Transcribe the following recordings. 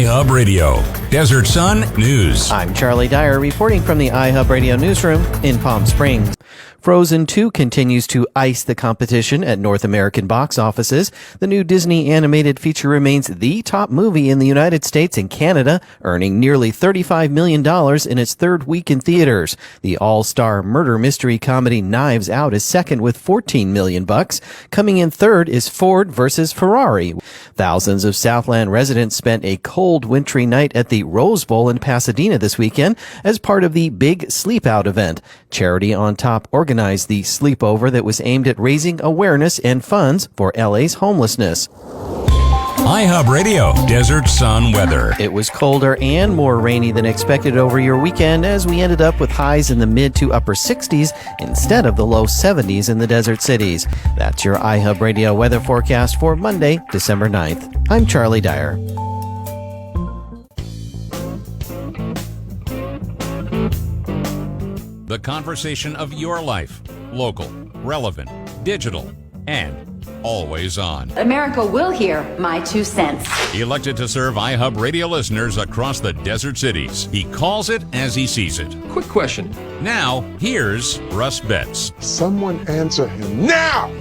iHub Radio, Desert Sun News. I'm Charlie Dyer reporting from the iHub Radio newsroom in Palm Springs. Frozen 2 continues to ice the competition at North American box offices. The new Disney animated feature remains the top movie in the United States and Canada, earning nearly $35 million in its third week in theaters. The all-star murder mystery comedy Knives Out is second with $14 million. Coming in third is Ford versus Ferrari. Thousands of Southland residents spent a cold, wintry night at the Rose Bowl in Pasadena this weekend as part of the Big Sleep Out event. Charity on Top organized the sleepover that was aimed at raising awareness and funds for LA's homelessness. iHub Radio, Desert Sun weather. It was colder and more rainy than expected over your weekend as we ended up with highs in the mid to upper 60s instead of the low 70s in the desert cities. That's your iHub Radio weather forecast for Monday, December 9th. I'm Charlie Dyer. The conversation of your life. Local, relevant, digital, and always on. America will hear my 2 cents. Elected to serve iHub Radio listeners across the desert cities. He calls it as he sees it. Quick question. Now, here's Russ Betts. Someone answer him now!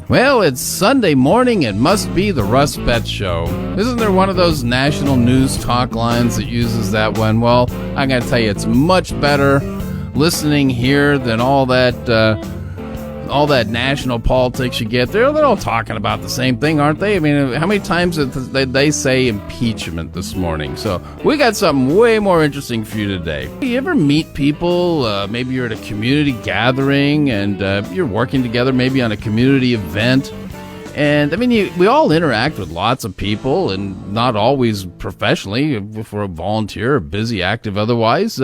Well, it's Sunday morning. It must be the Russ Betts Show. Isn't there one of those national news talk lines that uses that one? Well, I gotta tell you, it's much better listening here than all that national politics you get. They're all talking about the same thing, aren't they? I mean, how many times did they say impeachment this morning? So we got something way more interesting for you today. You ever meet people, maybe you're at a community gathering and you're working together maybe on a community event, and I mean, we all interact with lots of people, and not always professionally. If we're a volunteer or busy, active otherwise,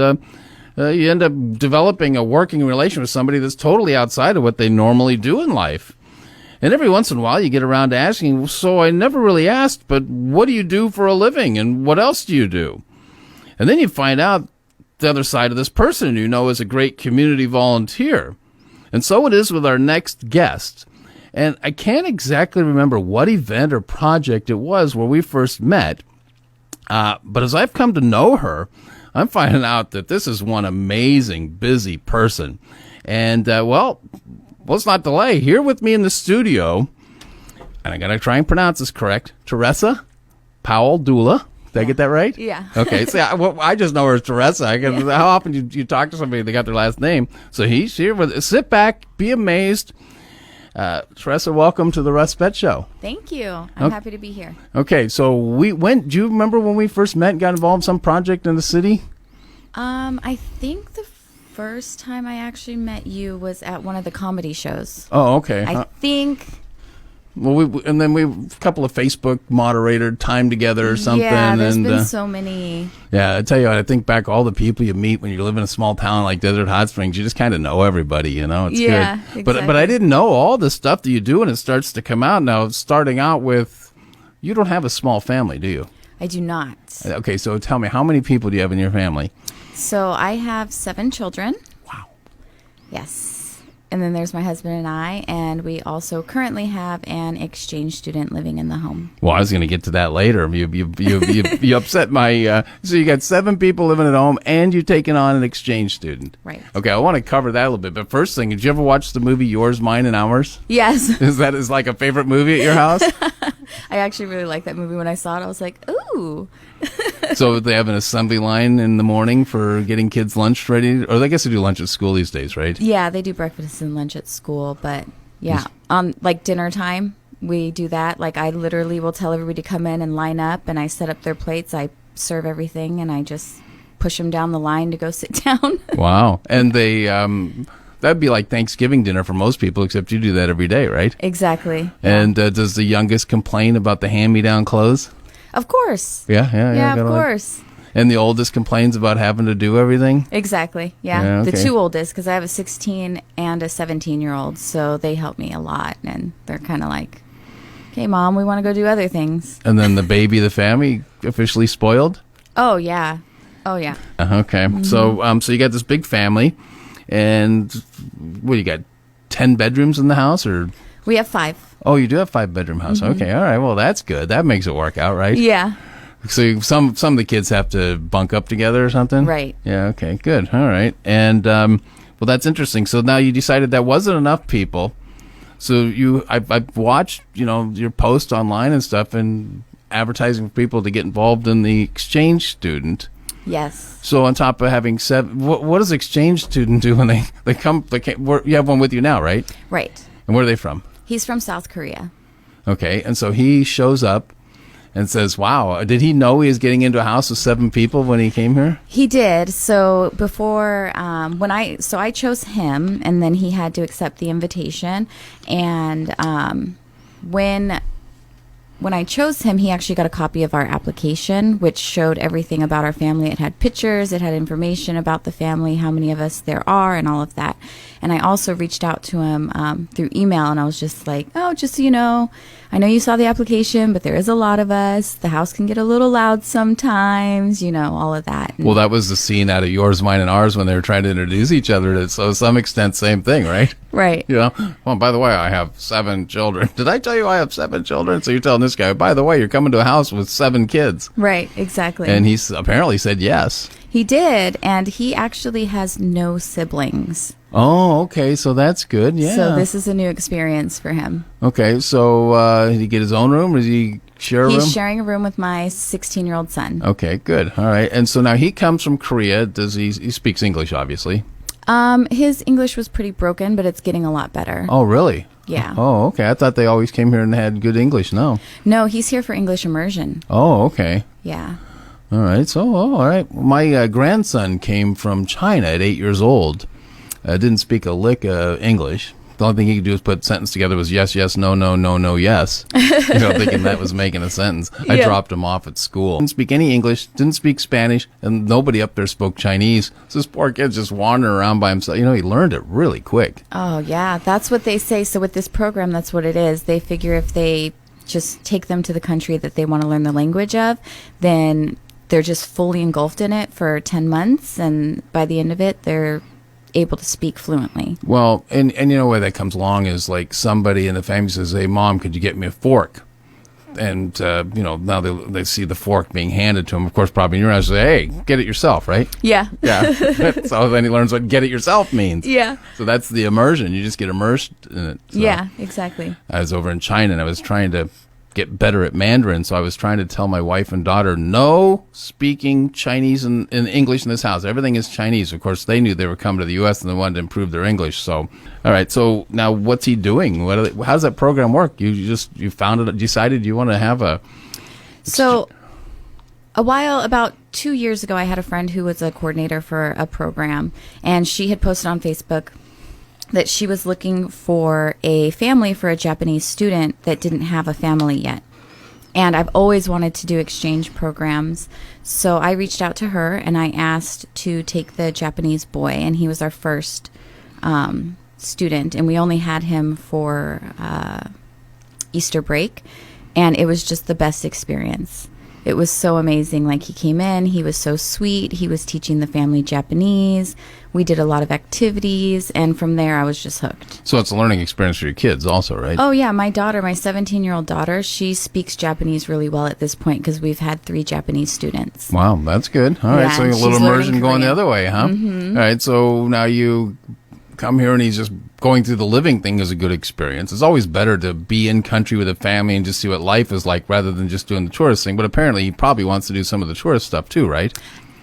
you end up developing a working relation with somebody that's totally outside of what they normally do in life. And every once in a while you get around to asking, so I never really asked, but what do you do for a living and what else do you do? And then you find out the other side of this person you know is a great community volunteer. And so it is with our next guest. And I can't exactly remember what event or project it was where we first met, but as I've come to know her, I'm finding out that this is one amazing, busy person. And, well, let's not delay. Here with me in the studio, and I got to try and pronounce this correct, Terressa Powell Doula. Did I get that right? Yeah. Okay. So I just know her as Terressa. How often you talk to somebody they got their last name? So he's here with. Sit back, be amazed. Terressa, welcome to the Russ Betts Show. Thank you. I'm happy to be here. Okay, so do you remember when we first met and got involved in some project in the city? I think the first time I actually met you was at one of the comedy shows. Oh, okay. I think. Well, and then we a couple of Facebook moderator time together or something. Yeah, there's been so many. Yeah, I tell you what, I think back all the people you meet when you live in a small town like Desert Hot Springs, you just kind of know everybody, you know. It's yeah, good. Exactly. But I didn't know all the stuff that you do, and it starts to come out now. Starting out with, you don't have a small family, do you? I do not. Okay, so tell me, how many people do you have in your family? So I have 7 children. Wow. Yes. And then there's my husband and I, and we also currently have an exchange student living in the home. Well, I was going to get to that later. You upset my. So you got 7 people living at home, and you're taking on an exchange student. Right. Okay, I want to cover that a little bit. But first thing, did you ever watch the movie Yours, Mine, and Ours? Yes. Is that like a favorite movie at your house? I actually really liked that movie. When I saw it, I was like, ooh. So they have an assembly line in the morning for getting kids' lunch ready? Or I guess they do lunch at school these days, right? Yeah, they do breakfast and lunch at school. But yeah, like dinner time, we do that. Like I literally will tell everybody to come in and line up, and I set up their plates. I serve everything, and I just push them down the line to go sit down. Wow. And they... that'd be like Thanksgiving dinner for most people, except you do that every day, right? Exactly. And does the youngest complain about the hand-me-down clothes? Of course. Yeah. Of course. And the oldest complains about having to do everything? Exactly. Yeah. Okay. The 2 oldest, because I have a 16 and a 17-year-old, so they help me a lot, and they're kind of like, okay, Mom, we want to go do other things. And then the baby, the family, officially spoiled? Oh, yeah. Okay. Mm-hmm. So you got this big family, and what, you got 10 bedrooms in the house, or? We have 5. Oh, you do have 5-bedroom house. Mm-hmm. Okay, all right. Well, that's good. That makes it work out, right? Yeah. So some of the kids have to bunk up together or something? Right. Yeah, okay, good. All right. And, well, that's interesting. So now you decided that wasn't enough people. So I've watched, your posts online and stuff and advertising for people to get involved in the exchange student. Yes. So on top of having 7, what does exchange student do when they come? You have one with you now, right? Right. And where are they from? He's from South Korea. Okay, and so he shows up and says, wow, did he know he was getting into a house with 7 people when he came here? He did. So before, I chose him, and then he had to accept the invitation. And when I chose him, he actually got a copy of our application, which showed everything about our family. It had pictures, it had information about the family, how many of us there are, and all of that. And I also reached out to him through email, and I was just like, oh, just so you know, I know you saw the application, but there is a lot of us. The house can get a little loud sometimes, all of that. Well, that was the scene out of Yours, Mine, and Ours when they were trying to introduce each other. So to some extent, same thing, right? Right. Well, by the way, I have 7 children. Did I tell you I have 7 children? So you're telling this guy, by the way, you're coming to a house with 7 kids. Right, exactly. And he's apparently said yes. He did, and he actually has no siblings. Oh, okay, so that's good, yeah. So this is a new experience for him. Okay, so did he get his own room, or does he share a room? He's sharing a room with my 16-year-old son. Okay, good, all right. And so now he comes from Korea. Does he speaks English, obviously? His English was pretty broken, but it's getting a lot better. Oh, really? Yeah. Oh, okay. I thought they always came here and had good English. No. No, he's here for English immersion. Oh, okay. Yeah. All right. So, all right. My grandson came from China at 8 years old. Didn't speak a lick of English. The only thing he could do was put sentence together was yes, yes, no, no, no, no, yes. Thinking that was making a sentence. I dropped him off at school. Didn't speak any English, didn't speak Spanish, and nobody up there spoke Chinese. So this poor kid's just wandering around by himself. He learned it really quick. Oh, yeah. That's what they say. So with this program, that's what it is. They figure if they just take them to the country that they want to learn the language of, then they're just fully engulfed in it for 10 months. And by the end of it, they're able to speak fluently. Well, and where that comes along is like somebody in the family says, hey, Mom, could you get me a fork? And, now they see the fork being handed to him. Of course, probably in your eyes, say, hey, get it yourself, right? Yeah. Yeah. So then he learns what get it yourself means. Yeah. So that's the immersion. You just get immersed in it. So Yeah, exactly. I was over in China, and I was trying to get better at Mandarin, so I was trying to tell my wife and daughter, no speaking Chinese and English in this house. Everything is Chinese. Of course, they knew they were coming to the U.S. and they wanted to improve their English. So, all right. So now, what's he doing? How does that program work? You decided you want to have a. So, about 2 years ago, I had a friend who was a coordinator for a program, and she had posted on Facebook that she was looking for a family for a Japanese student that didn't have a family yet. And I've always wanted to do exchange programs. So I reached out to her and I asked to take the Japanese boy, and he was our first student. And we only had him for Easter break. And it was just the best experience. It was so amazing. Like, he came in, he was so sweet. He was teaching the family Japanese. We did a lot of activities, and from there I was just hooked. So it's a learning experience for your kids also, right? Oh, yeah. My daughter, my 17-year-old daughter, she speaks Japanese really well at this point because we've had 3 Japanese students. Wow, that's good. All right, Yeah, so a and little she's immersion learning going the Korean. other way, huh? Mm-hmm. All right, so now you come here and he's just going through the living thing is a good experience. It's always better to be in country with a family and just see what life is like rather than just doing the tourist thing. But apparently he probably wants to do some of the tourist stuff too, right?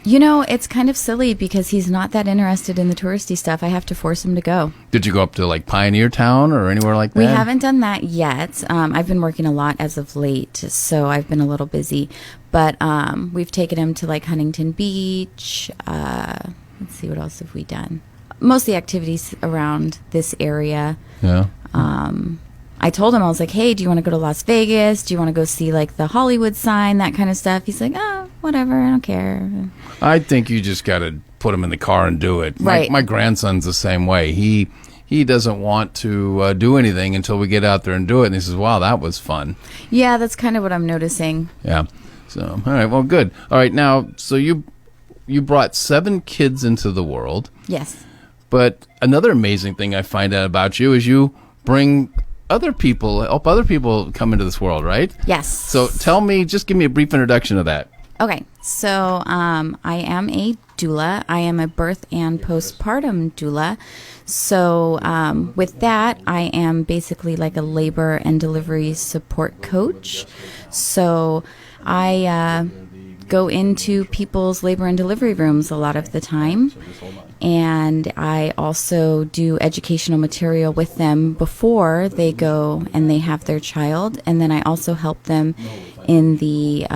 It's kind of silly because he's not that interested in the touristy stuff. I have to force him to go. Did you go up to like Pioneer Town or anywhere like that? We haven't done that yet. I've been working a lot as of late, so I've been a little busy. But we've taken him to like Huntington Beach. Let's see, what else have we done? Mostly activities around this area. Yeah. I told him, I was like, hey, do you want to go to Las Vegas? Do you want to go see like the Hollywood sign, that kind of stuff? He's like, oh, whatever, I don't care. I think you just got to put him in the car and do it. Right. My grandson's the same way. He doesn't want to do anything until we get out there and do it. And he says, wow, that was fun. Yeah, that's kind of what I'm noticing. Yeah. So, all right, well, good. All right, now, so you brought 7 kids into the world. Yes. But another amazing thing I find out about you is you bring other people, help other people come into this world, right? Yes. So tell me, just give me a brief introduction of that. Okay, so I am a doula. I am a birth and postpartum doula. So with that, I am basically like a labor and delivery support coach. So I go into people's labor and delivery rooms a lot of the time. And I also do educational material with them before they go and they have their child. And then I also help them in the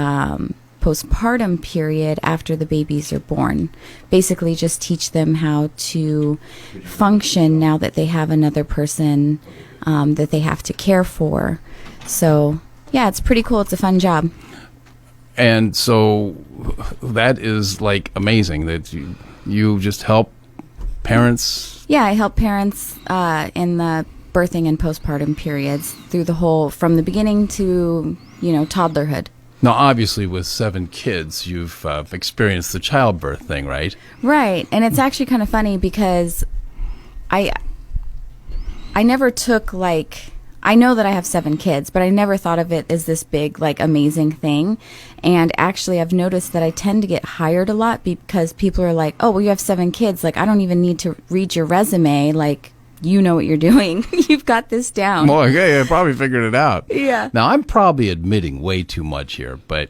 postpartum period after the babies are born. Basically just teach them how to function now that they have another person that they have to care for. So yeah, it's pretty cool. It's a fun job. And so that is like amazing that you just help parents. Yeah, I help parents in the birthing and postpartum periods through the whole, from the beginning to, toddlerhood. Now, obviously, with 7 kids, you've experienced the childbirth thing, right? Right, and it's actually kind of funny because I never took I know that I have 7 kids, but I never thought of it as this big, amazing thing. And actually, I've noticed that I tend to get hired a lot because people are like, oh, well, you have 7 kids. I don't even need to read your resume. You know what you're doing. You've got this down. Well, okay, I probably figured it out. Yeah. Now, I'm probably admitting way too much here, but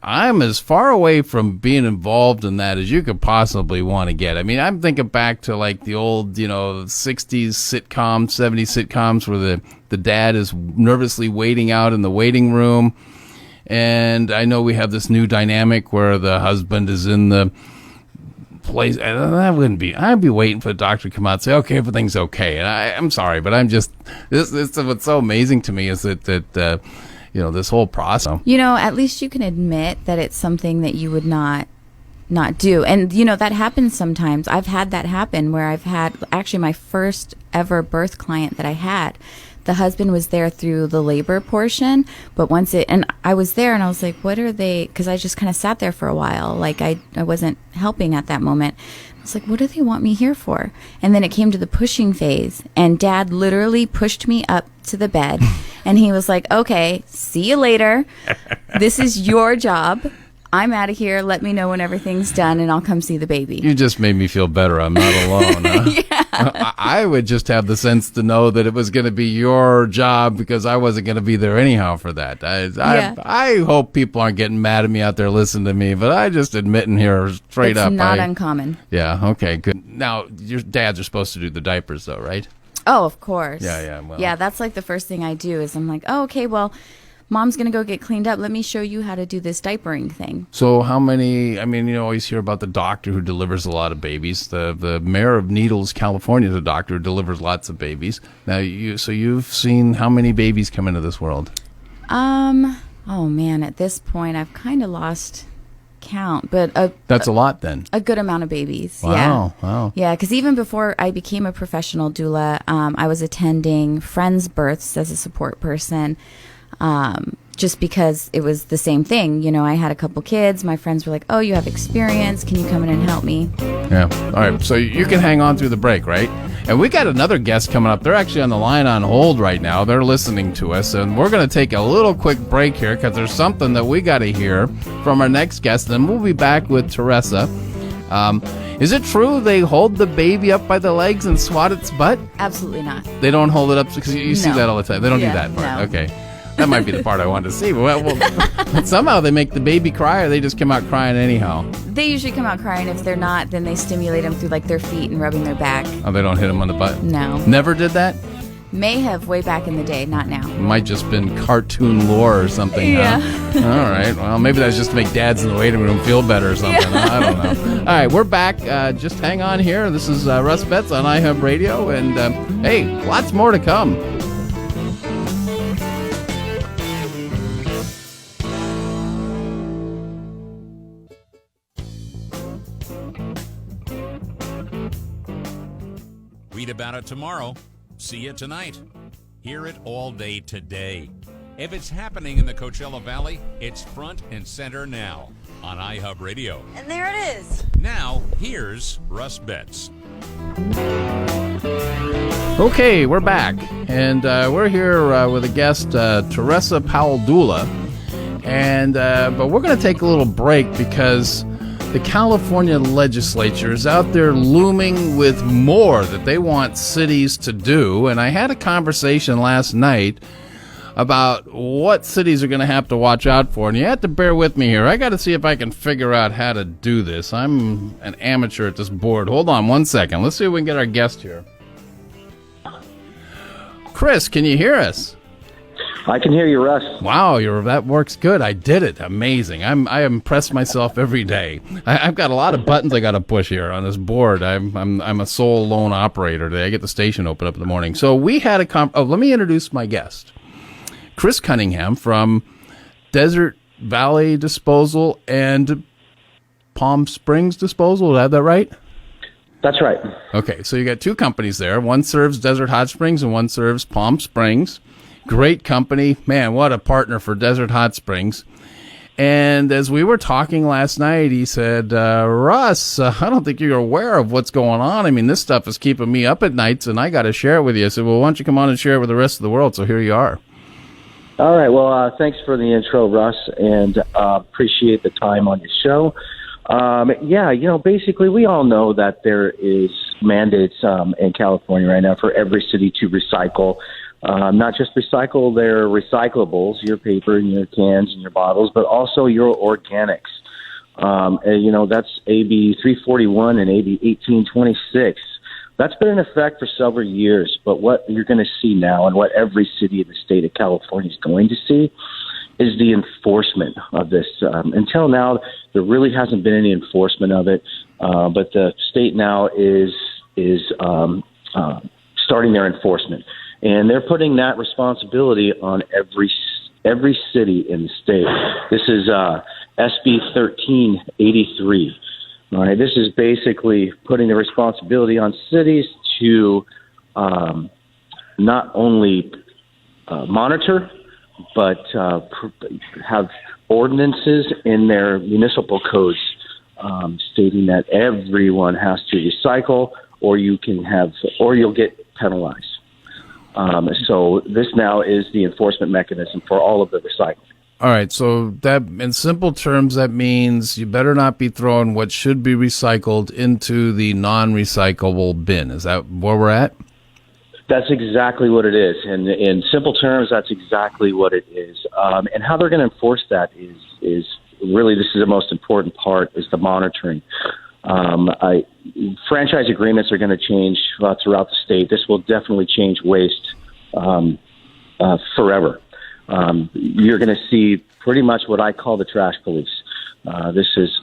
I'm as far away from being involved in that as you could possibly want to get. I mean, I'm thinking back to the old, 60s sitcoms, 70s sitcoms where the dad is nervously waiting out in the waiting room. And I know we have this new dynamic where the husband is in the place. I'd be waiting for the doctor to come out and say, okay, everything's okay. And I'm sorry, but I'm just, this what's so amazing to me is that this whole process. At least you can admit that it's something that you would not do. And, that happens sometimes. I've had that happen where I've had, actually my first ever birth client that I had, the husband was there through the labor portion, but and I was there and I was like, what are they, because I just kind of sat there for a while. I wasn't helping at that moment. I was like, what do they want me here for? And then it came to the pushing phase, and Dad literally pushed me up to the bed and he was like, okay, see you later. This is your job. I'm out of here. Let me know when everything's done and I'll come see the baby. You just made me feel better. I'm not alone. Huh? Yeah. I would just have the sense to know that it was going to be your job because I wasn't going to be there anyhow for that. I hope people aren't getting mad at me out there listening to me, but I just admitting here straight up. It's not uncommon. Yeah, okay, good. Now, your dads are supposed to do the diapers though, right? Oh, of course. Yeah. Well. Yeah, that's the first thing I do is I'm like, oh, okay, well, Mom's going to go get cleaned up. Let me show you how to do this diapering thing. So how many, you always hear about the doctor who delivers a lot of babies. The mayor of Needles, California, is a doctor who delivers lots of babies. Now, you've seen how many babies come into this world? Oh man, at this point, I've kind of lost count, but that's a lot then. A good amount of babies. Wow. Yeah, because even before I became a professional doula, I was attending friends' births as a support person. Just because it was the same thing. I had a couple kids. My friends were like, oh, you have experience. Can you come in and help me? Yeah. All right. So you can hang on through the break, right? And we got another guest coming up. They're actually on the line on hold right now. They're listening to us. And we're going to take a little quick break here because there's something that we got to hear from our next guest. Then we'll be back with Terressa. Is it true they hold the baby up by the legs and swat its butt? Absolutely not. They don't hold it up because you see No. that all the time. They don't do that part. No. Okay. That might be the part I wanted to see. But somehow they make the baby cry, or they just come out crying anyhow. They usually come out crying. If they're not, then they stimulate them through their feet and rubbing their back. Oh, they don't hit them on the butt? No. Never did that? May have way back in the day, not now. Might just been cartoon lore or something. Yeah. Huh? All right. Well, maybe that's just to make dads in the waiting room feel better or something. Yeah. I don't know. All right, we're back. Just hang on here. This is Russ Betts on iHub Radio, and hey, lots more to come. Read about it tomorrow. See it tonight. Hear it all day today. If it's happening in the Coachella Valley, it's front and center now on iHub Radio. And there it is. Now, here's Russ Betts. Okay, we're back, and we're here with a guest, Terressa Powell Doula, And but we're going to take a little break because the California legislature is out there looming with more that they want cities to do. And I had a conversation last night about what cities are going to have to watch out for. And you have to bear with me here. I got to see if I can figure out how to do this. I'm an amateur at this board. Hold on one second. Let's see if we can get our guest here. Chris, can you hear us? I can hear you, Russ. Wow, that works good. I did it. Amazing. I impress myself every day. I've got a lot of buttons I got to push here on this board. I'm a sole lone operator today. I get the station open up in the morning. So we had a let me introduce my guest. Chris Cunningham from Desert Valley Disposal and Palm Springs Disposal. Did I have that right? That's right. Okay, so you got two companies there. One serves Desert Hot Springs and one serves Palm Springs. Great company. Man, what a partner for Desert Hot Springs. And as we were talking last night, he said, Russ, I don't think you're aware of what's going on. I mean, this stuff is keeping me up at nights, and I got to share it with you. I said, well, why don't you come on and share it with the rest of the world? So here you are. All right. Well, thanks for the intro, Russ, and appreciate the time on your show. Basically, we all know that there is mandates in California right now for every city to recycle. Not just recycle their recyclables, your paper and your cans and your bottles, but also your organics. That's AB 341 and AB 1826. That's been in effect for several years, but what you're going to see now and what every city in the state of California is going to see is the enforcement of this. Until now, there really hasn't been any enforcement of it, but the state now is starting their enforcement. And they're putting that responsibility on every city in the state. This is SB 1383. All right, this is basically putting the responsibility on cities to not only monitor, but have ordinances in their municipal codes stating that everyone has to recycle, or you'll get penalized. So this now is the enforcement mechanism for all of the recycling. All right, so that, in simple terms, that means you better not be throwing what should be recycled into the non-recyclable bin. Is that where we're at? That's exactly what it is. And in simple terms, that's exactly what it is. And how they're going to enforce that is really, this is the most important part, is the monitoring. Franchise agreements are going to change throughout the state. This will definitely change waste forever. You're going to see pretty much what I call the trash police. This is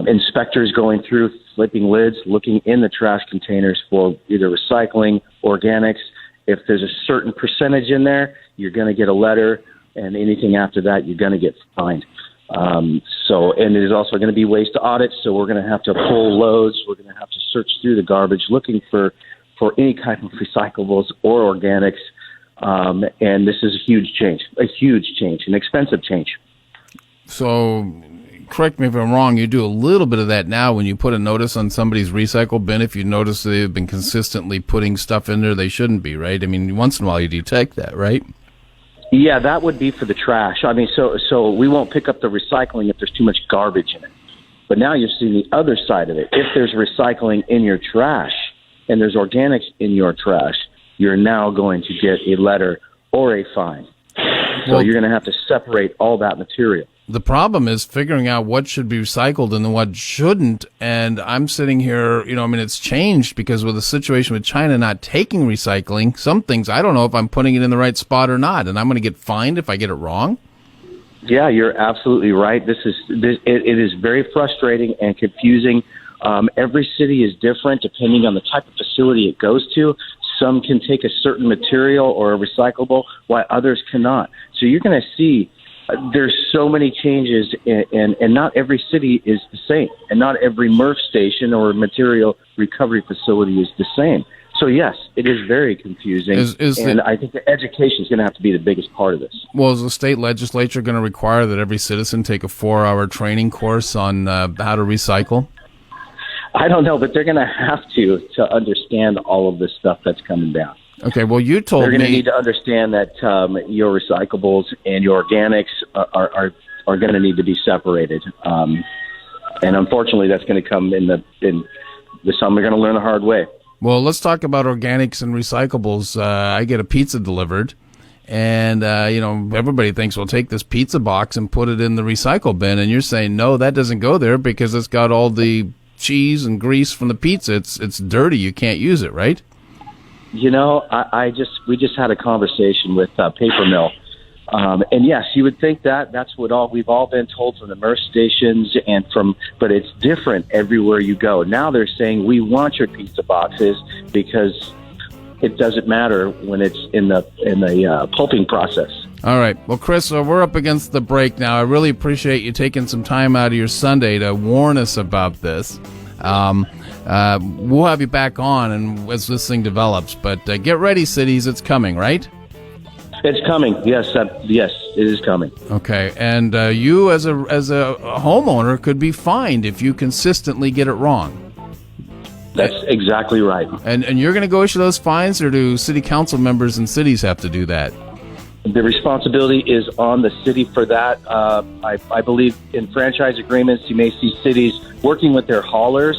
inspectors going through, flipping lids, looking in the trash containers for either recycling, organics. If there's a certain percentage in there, you're going to get a letter, and anything after that, you're going to get fined. And there's also going to be waste audits, so we're going to have to pull loads. We're going to have to search through the garbage looking for any kind of recyclables or organics. And this is a huge change, an expensive change. So, correct me if I'm wrong, you do a little bit of that now when you put a notice on somebody's recycle bin. If you notice they've been consistently putting stuff in there they shouldn't be, right? I mean, once in a while you detect that, right? Yeah, that would be for the trash. I mean, so we won't pick up the recycling if there's too much garbage in it. But now you're seeing the other side of it. If there's recycling in your trash and there's organics in your trash, you're now going to get a letter or a fine. So you're going to have to separate all that material. The problem is figuring out what should be recycled and what shouldn't. And I'm sitting here, it's changed because with the situation with China not taking recycling, some things I don't know if I'm putting it in the right spot or not. And I'm going to get fined if I get it wrong. Yeah, you're absolutely right. It is very frustrating and confusing. Every city is different depending on the type of facility it goes to. Some can take a certain material or a recyclable, while others cannot. So you're going to see there's so many changes, and not every city is the same, and not every MRF station or material recovery facility is the same. So, yes, it is very confusing, I think the education is going to have to be the biggest part of this. Well, is the state legislature going to require that every citizen take a 4-hour training course on how to recycle? I don't know, but they're going to have to understand all of this stuff that's coming down. Okay, well, you told They're going to me... need to understand that your recyclables and your organics are going to need to be separated. And unfortunately, that's going to come in the summer. They're going to learn the hard way. Well, let's talk about organics and recyclables. I get a pizza delivered, and, everybody thinks, well, take this pizza box and put it in the recycle bin. And you're saying, no, that doesn't go there because it's got all the cheese and grease from the pizza. It's dirty. You can't use it, right? We just had a conversation with Paper Mill. And yes, you would think that's what we've all been told from the MRF stations but it's different everywhere you go. Now they're saying we want your pizza boxes because it doesn't matter when it's in the pulping process. All right. Well, Chris, we're up against the break now. I really appreciate you taking some time out of your Sunday to warn us about this. We'll have you back on and as this thing develops. But get ready, cities. It's coming, right? It's coming. Yes, yes, it is coming. Okay. And you as a homeowner could be fined if you consistently get it wrong. That's exactly right. And you're going to go issue those fines, or do city council members and cities have to do that? The responsibility is on the city for that. I believe in franchise agreements, you may see cities working with their haulers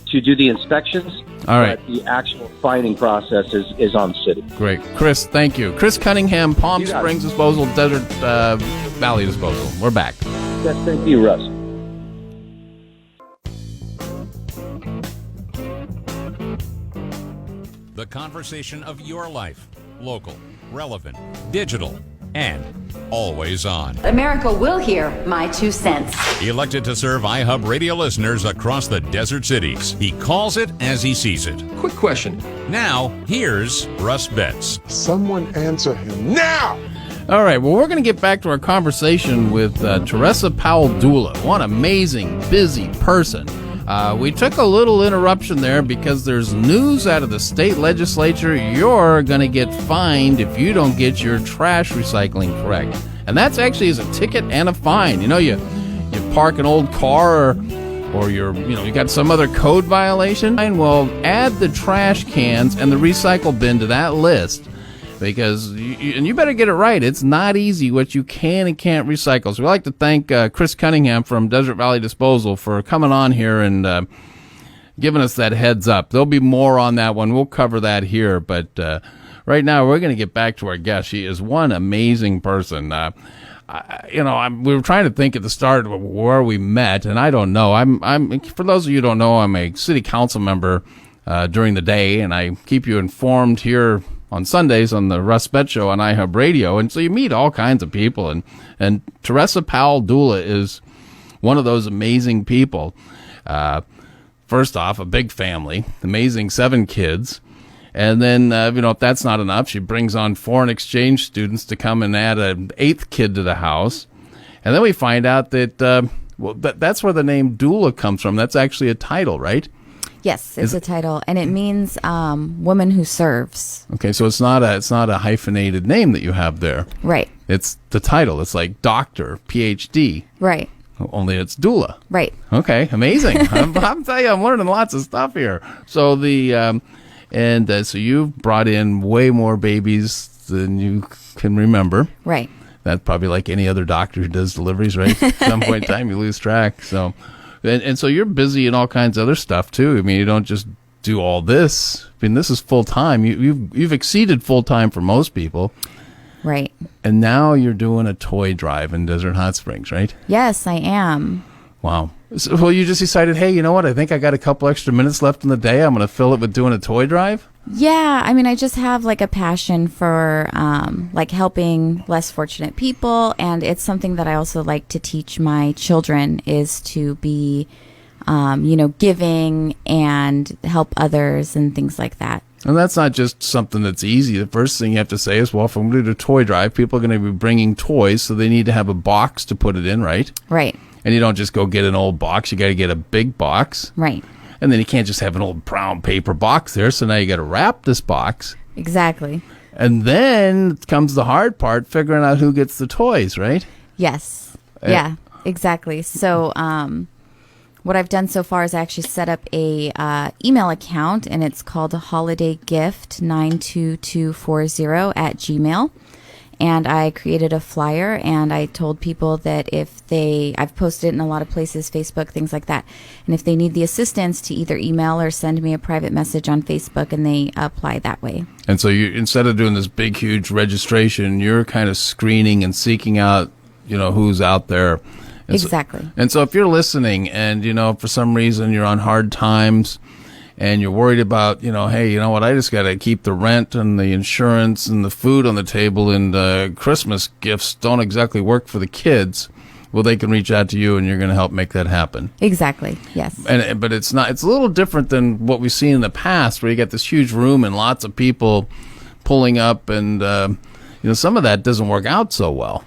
to do the inspections. All right. But the actual fining process is on the city. Great. Chris, thank you. Chris Cunningham, Palm Springs Disposal, Desert Valley Disposal. We're back. Yes, thank you, Russ. The conversation of your life. Local, relevant, digital, and always on. America will hear my 2 cents. Elected to serve iHub radio listeners across the desert cities. He calls it as he sees it. Quick question. Now, here's Russ Betts. Someone answer him now! All right, well, we're going to get back to our conversation with Terressa Powell Doula. What an amazing, busy person. We took a little interruption there because there's news out of the state legislature. You're going to get fined if you don't get your trash recycling correct. And that's actually is a ticket and a fine. You park an old car or you got some other code violation. Well, add the trash cans and the recycle bin to that list. Because you better get it right. It's not easy what you can and can't recycle. So we'd like to thank Chris Cunningham from Desert Valley Disposal for coming on here and giving us that heads up. There'll be more on that one. We'll cover that here. But right now, we're going to get back to our guest. She is one amazing person. We were trying to think at the start of where we met, and I don't know. I'm for those of you who don't know, I'm a city council member during the day, and I keep you informed here on Sundays on the Russ Betts Show on iHub Radio. And so you meet all kinds of people. And Terressa Powell Doula is one of those amazing people. First off, a big family, amazing 7 kids. And then, if that's not enough, she brings on foreign exchange students to come and add an 8th kid to the house. And then we find out that, that's where the name doula comes from. That's actually a title, right? Yes, it's a title, and it means woman who serves. Okay, so it's not a hyphenated name that you have there. Right. It's the title. It's like doctor, PhD. Right. Only it's doula. Right. Okay, amazing. I'm telling you, I'm learning lots of stuff here. So so you've brought in way more babies than you can remember. Right. That's probably like any other doctor who does deliveries, right? At some point in time, you lose track. So. And so you're busy in all kinds of other stuff too. I mean, you don't just do all this. I mean, this is full time. You've exceeded full time for most people. Right. And now you're doing a toy drive in Desert Hot Springs, right? Yes, I am. Wow. So, well, you just decided, hey, you know what? I think I got a couple extra minutes left in the day. I'm going to fill it with doing a toy drive. Yeah, I mean, I just have like a passion for helping less fortunate people, and it's something that I also like to teach my children is to be, giving and help others and things like that. And that's not just something that's easy. The first thing you have to say is, well, if I'm going to do a toy drive, people are going to be bringing toys, so they need to have a box to put it in, right? Right. And you don't just go get an old box. You got to get a big box. Right. And then you can't just have an old brown paper box there. So now you got to wrap this box. Exactly. And then comes the hard part, figuring out who gets the toys, right? Yes. Yeah, exactly. So what I've done so far is I actually set up a email account, and it's called holidaygift92240 at Gmail. And I created a flyer, and I told people that I've posted it in a lot of places, Facebook, things like that. And if they need the assistance, to either email or send me a private message on Facebook, and they apply that way. And so you, instead of doing this big, huge registration, you're kind of screening and seeking out, who's out there. And exactly. So if you're listening and, for some reason you're on hard times, and you're worried about, hey, you know what, I just got to keep the rent and the insurance and the food on the table, and Christmas gifts don't exactly work for the kids, well, they can reach out to you, and you're going to help make that happen. Exactly, yes. But it's a little different than what we've seen in the past, where you got this huge room and lots of people pulling up, and, some of that doesn't work out so well.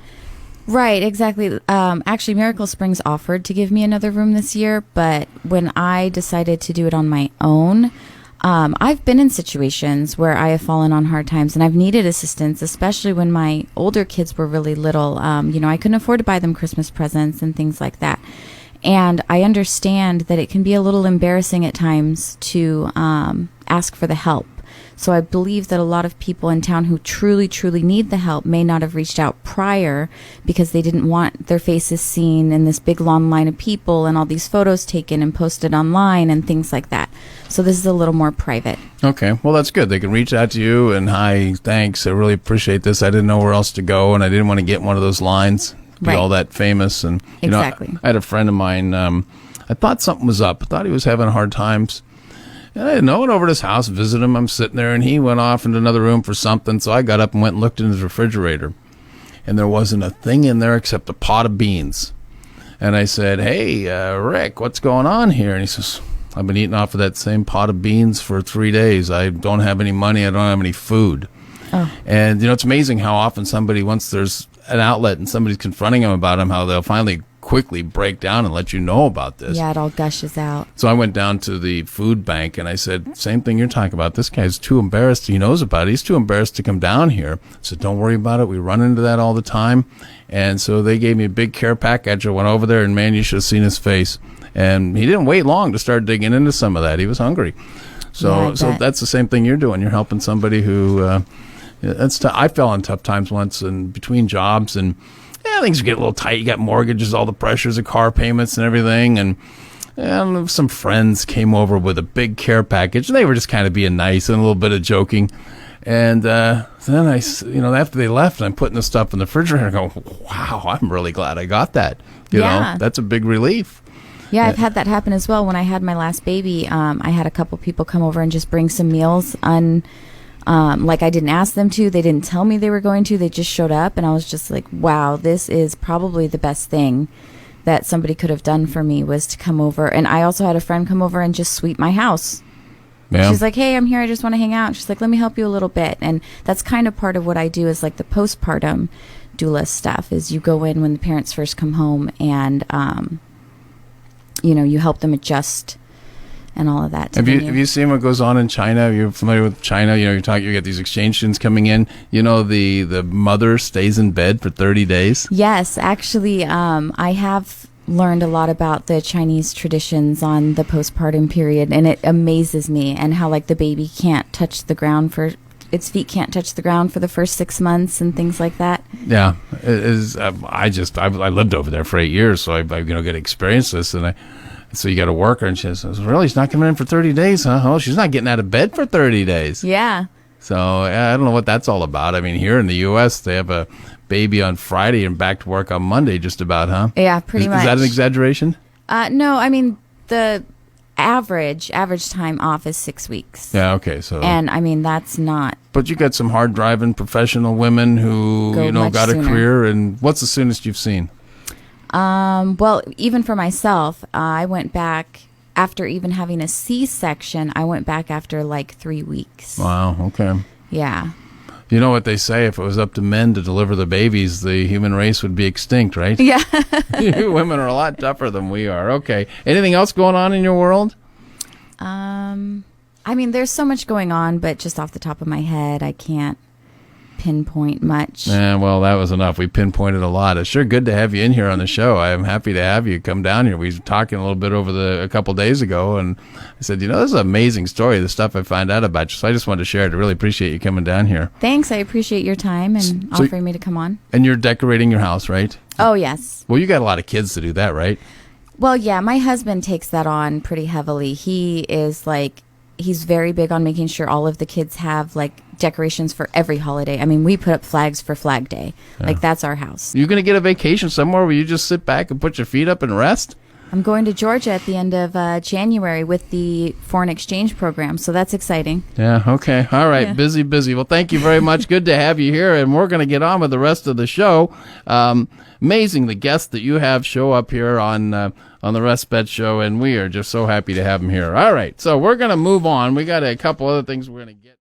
Right, exactly. Actually, Miracle Springs offered to give me another room this year, but when I decided to do it on my own, I've been in situations where I have fallen on hard times, and I've needed assistance, especially when my older kids were really little. I couldn't afford to buy them Christmas presents and things like that. And I understand that it can be a little embarrassing at times to ask for the help. So I believe that a lot of people in town who truly, truly need the help may not have reached out prior because they didn't want their faces seen in this big long line of people and all these photos taken and posted online and things like that. So this is a little more private. Okay. Well, that's good. They can reach out to you and, hi, thanks. I really appreciate this. I didn't know where else to go, and I didn't want to get in one of those lines, be all that famous. And exactly. I had a friend of mine, I thought something was up. I thought he was having hard times. And I didn't know. I went over to his house, visited him. I'm sitting there, and he went off into another room for something. So I got up and went and looked in his refrigerator. And there wasn't a thing in there except a pot of beans. And I said, hey, Rick, what's going on here? And he says, I've been eating off of that same pot of beans for 3 days. I don't have any money. I don't have any food. Oh. And, it's amazing how often somebody, once there's an outlet and somebody's confronting them about them, how they'll finally quickly break down and let you know about this. Yeah, it all gushes out. So I went down to the food bank and I said, same thing you're talking about. This guy's too embarrassed. He knows about it. He's too embarrassed to come down here. I said, don't worry about it. We run into that all the time. And so they gave me a big care package. I went over there, and man, you should have seen his face. And he didn't wait long to start digging into some of that. He was hungry. So that's the same thing you're doing. You're helping somebody who I fell on tough times once and between jobs, and things get a little tight. You got mortgages, all the pressures of car payments and everything. And some friends came over with a big care package, and they were just kind of being nice and a little bit of joking. And then after they left, and I'm putting the stuff in the refrigerator, I go, wow, I'm really glad I got that. You know, that's a big relief. Yeah, I've had that happen as well. When I had my last baby, I had a couple people come over and just bring some meals like I didn't ask them to. They didn't tell me they were going to. They just showed up, and I was just like, wow, this is probably the best thing that somebody could have done for me, was to come over. And I also had a friend come over and just sweep my house. Yeah. She's like, hey, I'm here. I just want to hang out. She's like, let me help you a little bit. And that's kind of part of what I do, is like the postpartum doula stuff, is you go in when the parents first come home, and, you help them adjust and all of that. Have you seen what goes on in China? You're familiar with China? You get these exchange students coming in. The mother stays in bed for 30 days. Yes, actually, I have learned a lot about the Chinese traditions on the postpartum period, and it amazes me, and how like the baby can't touch the ground its feet can't touch the ground for the first 6 months and things like that. Yeah, it is. I lived over there for 8 years, so I get to experience this, and so you got to work her, and she says, really, she's not coming in for 30 days, huh? Oh, she's not getting out of bed for 30 days. Yeah. So I don't know what that's all about. I mean, here in the U.S., they have a baby on Friday and back to work on Monday, just about, huh? Yeah, pretty much. Is that an exaggeration? No, I mean, the average time off is 6 weeks. Yeah, okay. So, and I mean, that's not. But you got some hard driving professional women who got a career. And what's the soonest you've seen? Well, even for myself, I went back after even having a C-section. I went back after like 3 weeks. Wow. Okay. Yeah. You know what they say, if it was up to men to deliver the babies, the human race would be extinct, right? Yeah. You women are a lot tougher than we are. Okay. Anything else going on in your world? I mean, there's so much going on, but just off the top of my head, I can't pinpoint much. Well, that was enough. We pinpointed a lot. It's sure good to have you in here on the show. I am happy to have you come down here. We were talking a little bit a couple days ago, and I said, this is an amazing story, the stuff I find out about you. So I just wanted to share it. I really appreciate you coming down here. Thanks. I appreciate your time and offering me to come on. And you're decorating your house, right? Oh, yes. Well, you got a lot of kids to do that, right? Well, yeah, my husband takes that on pretty heavily. He's very big on making sure all of the kids have decorations for every holiday. I mean, we put up flags for Flag Day. Yeah. That's our house. You're going to get a vacation somewhere where you just sit back and put your feet up and rest? I'm going to Georgia at the end of January with the foreign exchange program, so that's exciting. Yeah, okay. All right, yeah. Busy. Well, thank you very much. Good to have you here, and we're going to get on with the rest of the show. Amazing, the guests that you have show up here on the Russ Betts Show, and we are just so happy to have them here. All right, so we're going to move on. We got a couple other things we're going to get.